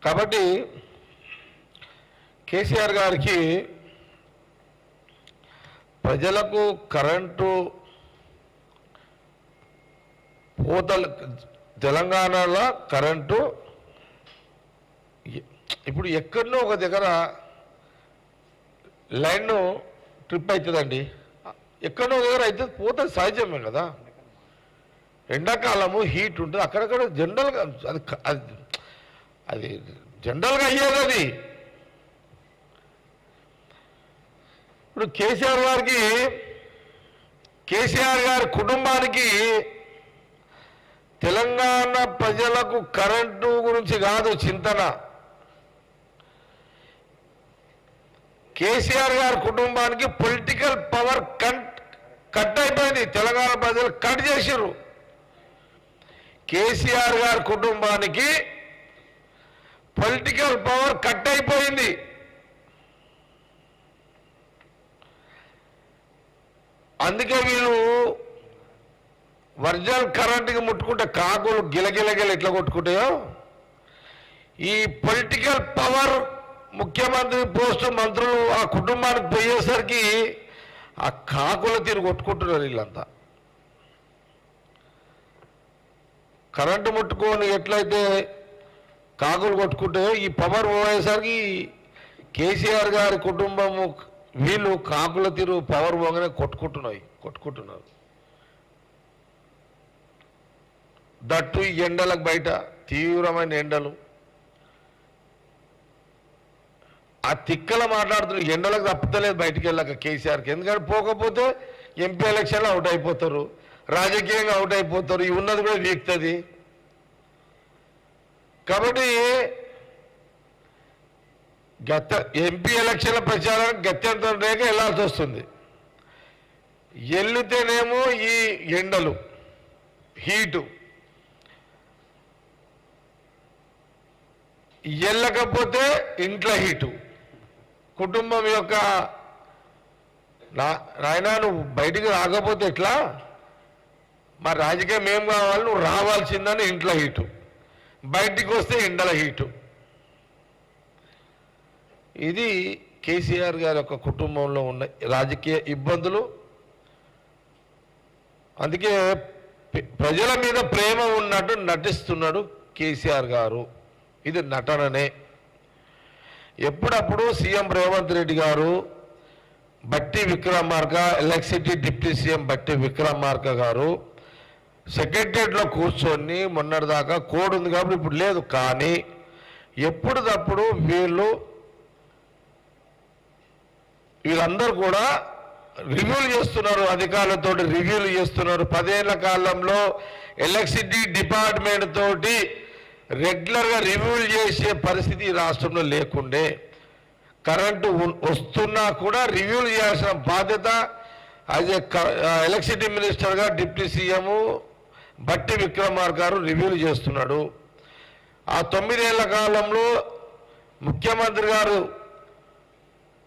కాబట్టి కేసీఆర్ గారికి ప్రజలకు కరెంటు పోతలు తెలంగాణలో కరెంటు ఇప్పుడు ఎక్కడనో ఒక దగ్గర లైన్ ట్రిప్ అవుతుందండి, ఎక్కడో దగ్గర అయితే పోతుంది, సహజమే కదా. ఎండాకాలము హీట్ ఉంటుంది, అక్కడక్కడ జనరల్గా అది అది జనరల్గా అయ్యేది అది. ఇప్పుడు కేసీఆర్ గారి కుటుంబానికి తెలంగాణ ప్రజలకు కరెంటు గురించి కాదు చింతన. కేసీఆర్ గారి కుటుంబానికి పొలిటికల్ పవర్ కట్ అయిపోయింది. తెలంగాణ ప్రజలు కట్ చేశారు. కేసీఆర్ గారి కుటుంబానికి పొలిటికల్ పవర్ కట్ అయిపోయింది. అందుకే వీళ్ళు వర్జల్ కరెంటుకి ముట్టుకుంటే కాకులు గిలగిలగిల ఎట్లా కొట్టుకుంటాయో, ఈ పొలిటికల్ పవర్ ముఖ్యమంత్రి పోస్టు మంత్రులు ఆ కుటుంబానికి పోయేసరికి ఆ కాకుల తీరు కొట్టుకుంటున్నారు వీళ్ళంతా. కరెంటు ముట్టుకొని ఎట్లయితే కాకులు కొట్టుకుంటాయో ఈ పవర్ పోయేసరికి కేసీఆర్ గారి కుటుంబము వీళ్ళు కాకుల తీరు పవర్ పోగానే కొట్టుకుంటున్నారు. దట్టు ఎండలకు బయట తీవ్రమైన ఎండలు, ఆ తిక్కల మాట్లాడుతున్నారు. ఎండలకు తప్పుతలేదు బయటికి వెళ్ళాక కేసీఆర్కి. ఎందుకంటే పోకపోతే ఎంపీ ఎలక్షన్లో అవుట్ అయిపోతారు, రాజకీయంగా అవుట్ అయిపోతారు, ఈ ఉన్నది కూడా వీక్తుంది. కాబట్టి ఎంపీ ఎలక్షన్ల ప్రచారానికి గత్యంతరం లేక వెళ్లాల్సి వస్తుంది. వెళ్తేనేమో ఈ ఎండలు, హీటు, వెళ్ళకపోతే ఇంట్లో హీటు. కుటుంబం యొక్క నాయన నువ్వు బయటికి రాకపోతే ఎట్లా, మా రాజకీయం ఏం కావాలి, నువ్వు రావాల్సిందని ఇంట్లో హీటు, బయటికి వస్తే ఎండల హీటు. ఇది కేసీఆర్ గారి యొక్క కుటుంబంలో ఉన్న రాజకీయ ఇబ్బందులు. అందుకే ప్రజల మీద ప్రేమ ఉన్నట్టు నటిస్తున్నాడు కేసీఆర్ గారు. ఇది నటననే. ఎప్పుడప్పుడు సీఎం రేవంత్ రెడ్డి గారు, బట్టి విక్రమార్క, ఎలక్ట్రిసిటీ డిప్యూటీ సీఎం బట్టి విక్రమార్క గారు సెక్రటరియట్లో కూర్చొని మొన్నటిదాకా కోడ్ ఉంది కాబట్టి ఇప్పుడు లేదు, కానీ ఎప్పుడప్పుడు వీళ్ళందరూ కూడా రివ్యూలు చేస్తున్నారు, అధికారులతో రివ్యూలు చేస్తున్నారు. 10 ఏళ్ల కాలంలో ఎలక్ట్రిసిటీ డిపార్ట్మెంట్ తోటి రెగ్యులర్గా రివ్యూలు చేసే పరిస్థితి రాష్ట్రంలో లేకుండే. కరెంటు వస్తున్నా కూడా రివ్యూలు చేయాల్సిన బాధ్యత యాజ్ ఎలక్ట్రిసిటీ మినిస్టర్గా డిప్యూటీ సీఎం బట్టి విక్రమార్క గారు రివ్యూలు చేస్తున్నాడు. ఆ 9 ఏళ్ల కాలంలో ముఖ్యమంత్రి గారు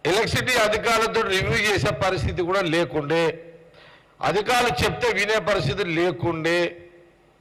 ఎలక్ట్రిసిటీ అధికారులతో రివ్యూ చేసే పరిస్థితి కూడా లేకుండే, అధికారులు చెప్తే వినే పరిస్థితి లేకుండే.